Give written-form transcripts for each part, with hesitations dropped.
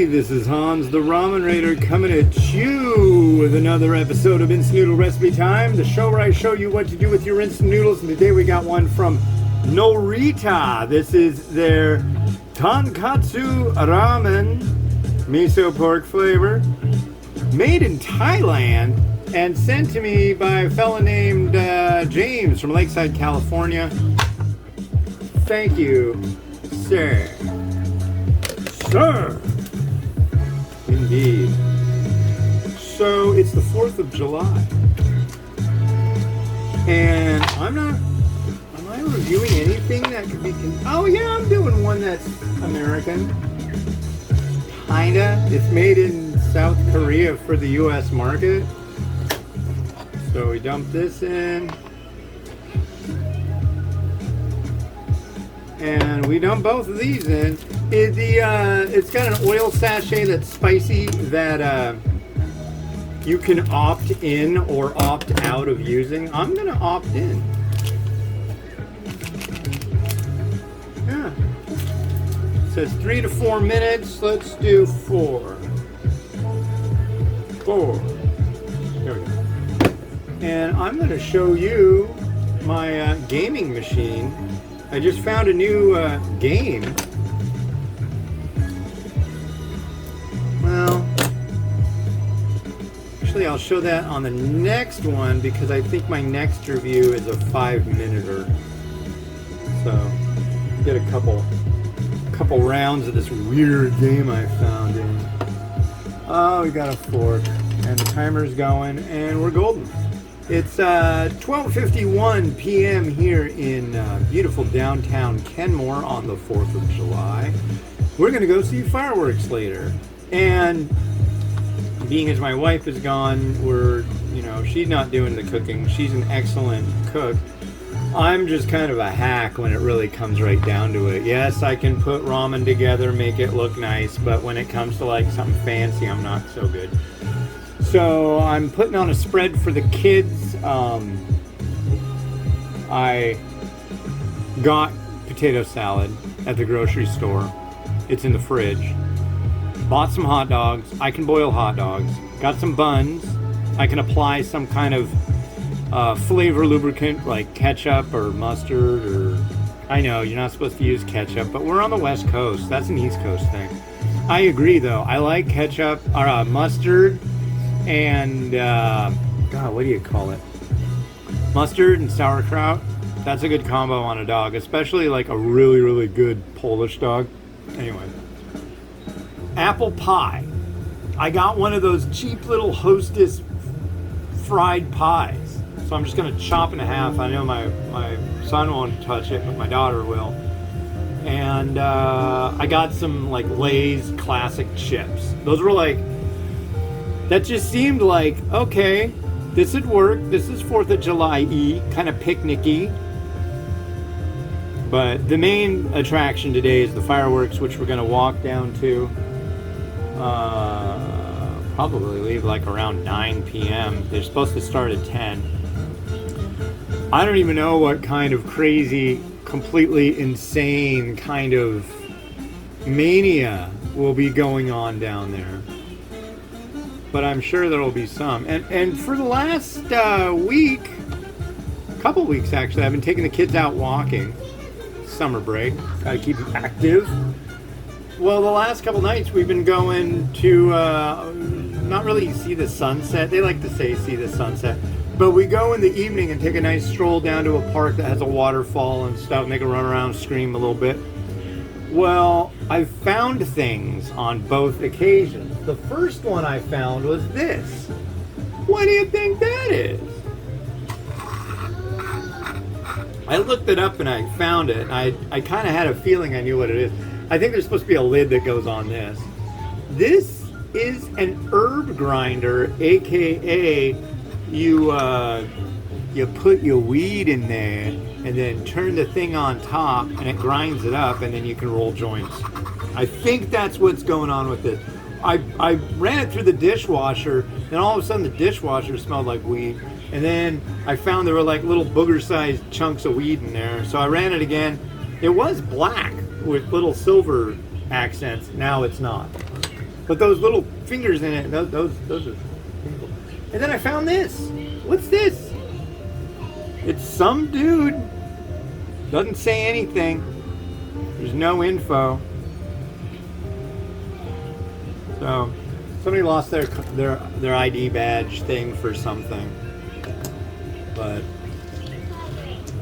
this is Hans the Ramen Raider coming at you with another episode of Instant Noodle Recipe Time, the show where I show you what to do with your instant noodles. And today we got one from Norita. This is their Tonkotsu Ramen, miso pork flavor, made in Thailand and sent to me by a fella named James from Lakeside, California. Thank you, sir. Sir! Indeed. So it's the 4th of July. And am I reviewing anything that could be, oh yeah, I'm doing one that's American. Kinda. It's made in South Korea for the US market. So we dump this in. And we dump both of these in. It's got an oil sachet that's spicy that you can opt in or opt out of using. I'm gonna opt in. Yeah. It says 3 to 4 minutes. Let's do 4. 4. There we go. And I'm gonna show you my gaming machine. I just found a new game. Well, actually I'll show that on the next one because I think my next review is a 5-minute-er. So, get a couple rounds of this weird game I found in. Oh, we got a fork, and the timer's going, and we're golden. It's 12:51 p.m. here in beautiful downtown Kenmore on the 4th of July. We're going to go see fireworks later. And being as my wife is gone, she's not doing the cooking. She's an excellent cook. I'm just kind of a hack when it really comes right down to it. Yes, I can put ramen together, make it look nice, but when it comes to like something fancy, I'm not so good. So I'm putting on a spread for the kids. I got potato salad at the grocery store. It's in the fridge. Bought some hot dogs. I can boil hot dogs. Got some buns. I can apply some kind of flavor lubricant like ketchup or mustard or... I know, you're not supposed to use ketchup, but we're on the West Coast. That's an East Coast thing. I agree, though. I like ketchup or mustard. And, God, what do you call it? Mustard and sauerkraut. That's a good combo on a dog, especially like a really, really good Polish dog. Anyway. Apple pie. I got one of those cheap little Hostess fried pies. So I'm just going to chop in half. I know my son won't touch it, but my daughter will. And I got some like Lay's classic chips. Those were like... That just seemed like, okay, this would work. This is 4th of July-y, kind of picnic-y. But the main attraction today is the fireworks, which we're going to walk down to. Probably leave like around 9 p.m. They're supposed to start at 10. I don't even know what kind of crazy, completely insane kind of mania will be going on down there. But I'm sure there'll be some. And for the last week, couple weeks actually, I've been taking the kids out walking. Summer break. Gotta keep them active. Well, the last couple nights we've been going to not really see the sunset. They like to say see the sunset. But we go in the evening and take a nice stroll down to a park that has a waterfall and stuff. Make a run around, scream a little bit. Well, I found things on both occasions. The first one I found was this. What do you think that is? I looked it up and I found it. I kind of had a feeling I knew what it is. I think there's supposed to be a lid that goes on this. This is an herb grinder, aka you put your weed in there and then turn the thing on top and it grinds it up and then you can roll joints. I think that's what's going on with this. I ran it through the dishwasher and all of a sudden the dishwasher smelled like weed. And then I found there were like little booger-sized chunks of weed in there. So I ran it again. It was black with little silver accents. Now it's not. But those little fingers in it, those are painful. And then I found this. What's this? It's some dude. Doesn't say anything. There's no info. So somebody lost their ID badge thing for something. But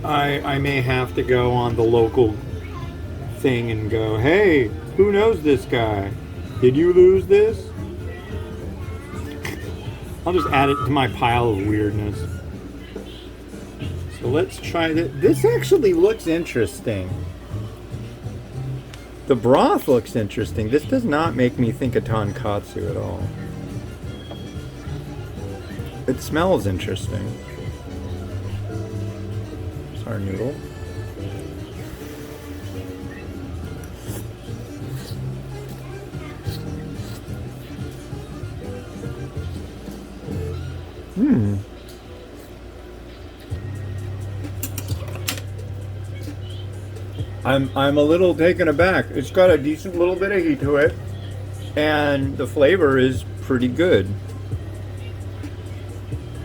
I may have to go on the local thing and go, hey, who knows this guy? Did you lose this? I'll just add it to my pile of weirdness. So let's try this. This actually looks interesting. The broth looks interesting. This does not make me think of tonkotsu at all. It smells interesting. It's our noodle. I'm a little taken aback. It's got a decent little bit of heat to it, and the flavor is pretty good.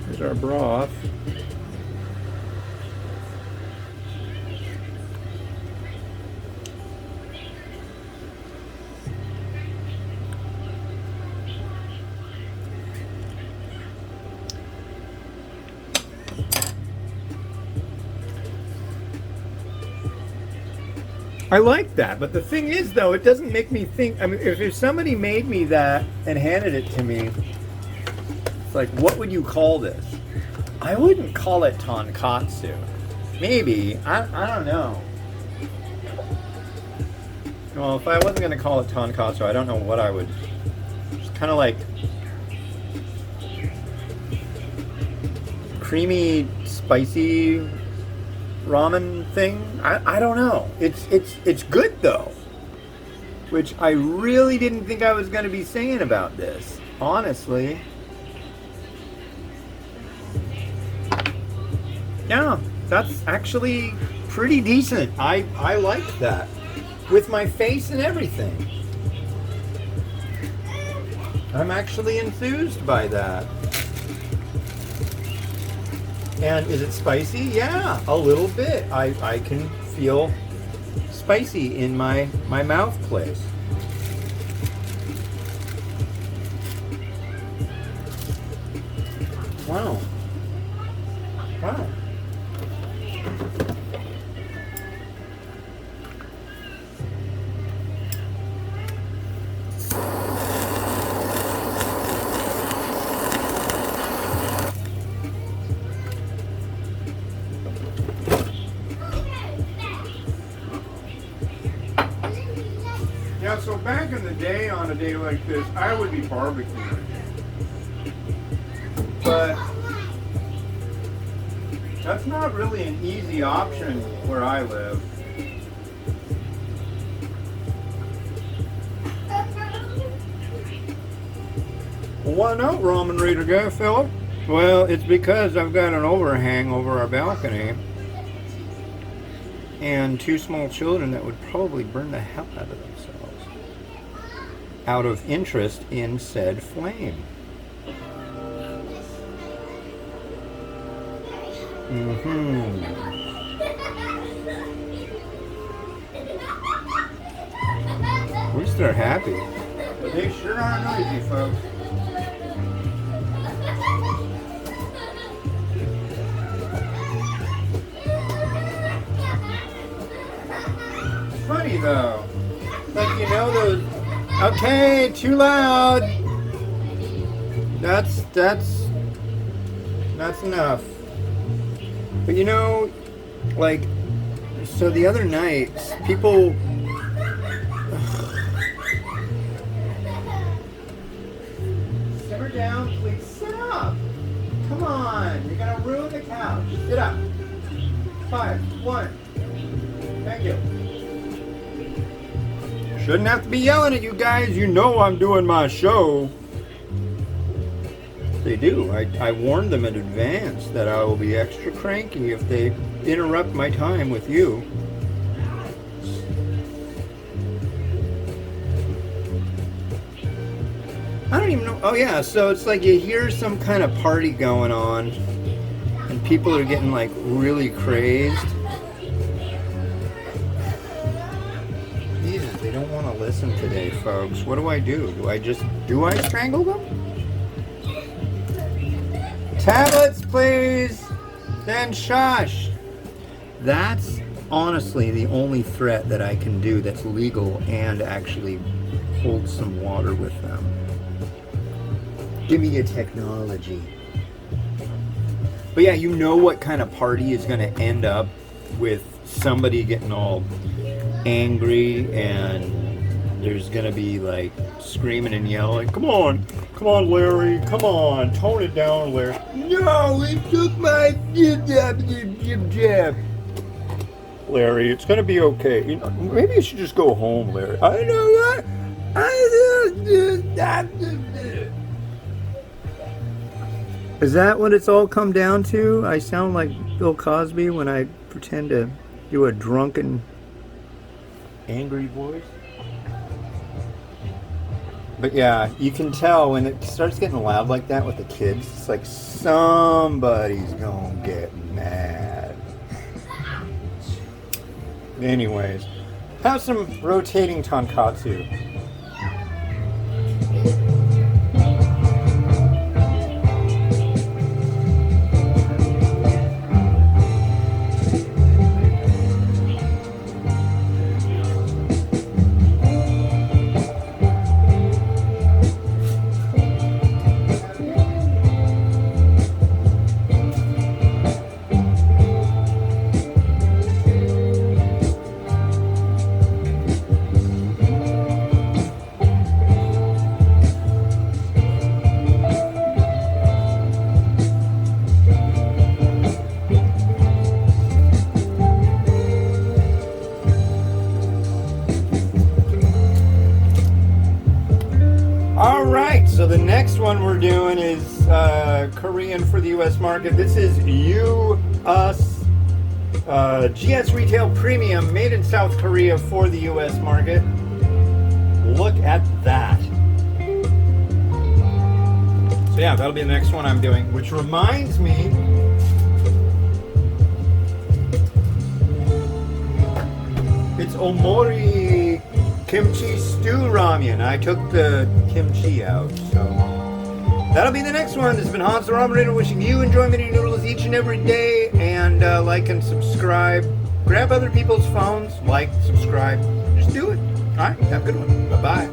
Here's our broth. I like that, but the thing is, though, it doesn't make me think. I mean, if somebody made me that and handed it to me, it's like, what would you call this? I wouldn't call it tonkotsu. Maybe. I don't know. Well, if I wasn't going to call it tonkotsu, I don't know what I would. It's kind of like creamy, spicy ramen thing. I don't know. It's good though, which I really didn't think I was going to be saying about this, honestly. Yeah, that's actually pretty decent. I like that with my face and everything. I'm actually enthused by that. And is it spicy? Yeah, a little bit. I can feel spicy in my mouth place. Wow. Wow. Yeah, so back in the day, on a day like this, I would be barbecuing. But that's not really an easy option where I live. Well, why not, ramen reader guy, fella? Well, it's because I've got an overhang over our balcony and two small children that would probably burn the hell out of themselves out of interest in said flame. At least they're happy. But they sure are noisy, folks. It's funny though. Like, you know, those. Okay, too loud. That's enough. But you know, like, so the other night, people. Simmer down, please. Sit up. Come on, you're gonna ruin the couch. Sit up. 5, 1. Thank you. Shouldn't have to be yelling at you guys. You know I'm doing my show. They do. I warned them in advance that I will be extra cranky if they interrupt my time with you. Oh yeah, so it's like you hear some kind of party going on, and people are getting like really crazed. Jesus, they don't want to listen today, folks. What do? Do I strangle them? Tablets, please! Then shush! That's honestly the only threat that I can do that's legal and actually hold some water with them. Give me your technology. But yeah, you know what kind of party is going to end up with somebody getting all angry, and there's going to be like screaming and yelling, come on, Larry, come on, tone it down, Larry. No, he took my jab. Larry, it's going to be okay. You know, maybe you should just go home, Larry. I know what? Is that what it's all come down to? I sound like Bill Cosby when I pretend to do a drunken, angry voice. But yeah, you can tell when it starts getting loud like that with the kids, it's like somebody's gonna get mad. Anyways, have some rotating tonkatsu. So the next one we're doing is Korean for the U.S. market. This is U.S. GS Retail Premium, made in South Korea for the U.S. market. Look at that. So yeah, that'll be the next one I'm doing, which reminds me, it's Omori kimchi stew ramen. I took the kimchi out, so that'll be the next one. This has been Hans the Ramen, wishing you enjoyment eating noodles each and every day, and like and subscribe. Grab other people's phones, like, subscribe, just do it. All right, have a good one. Bye-bye.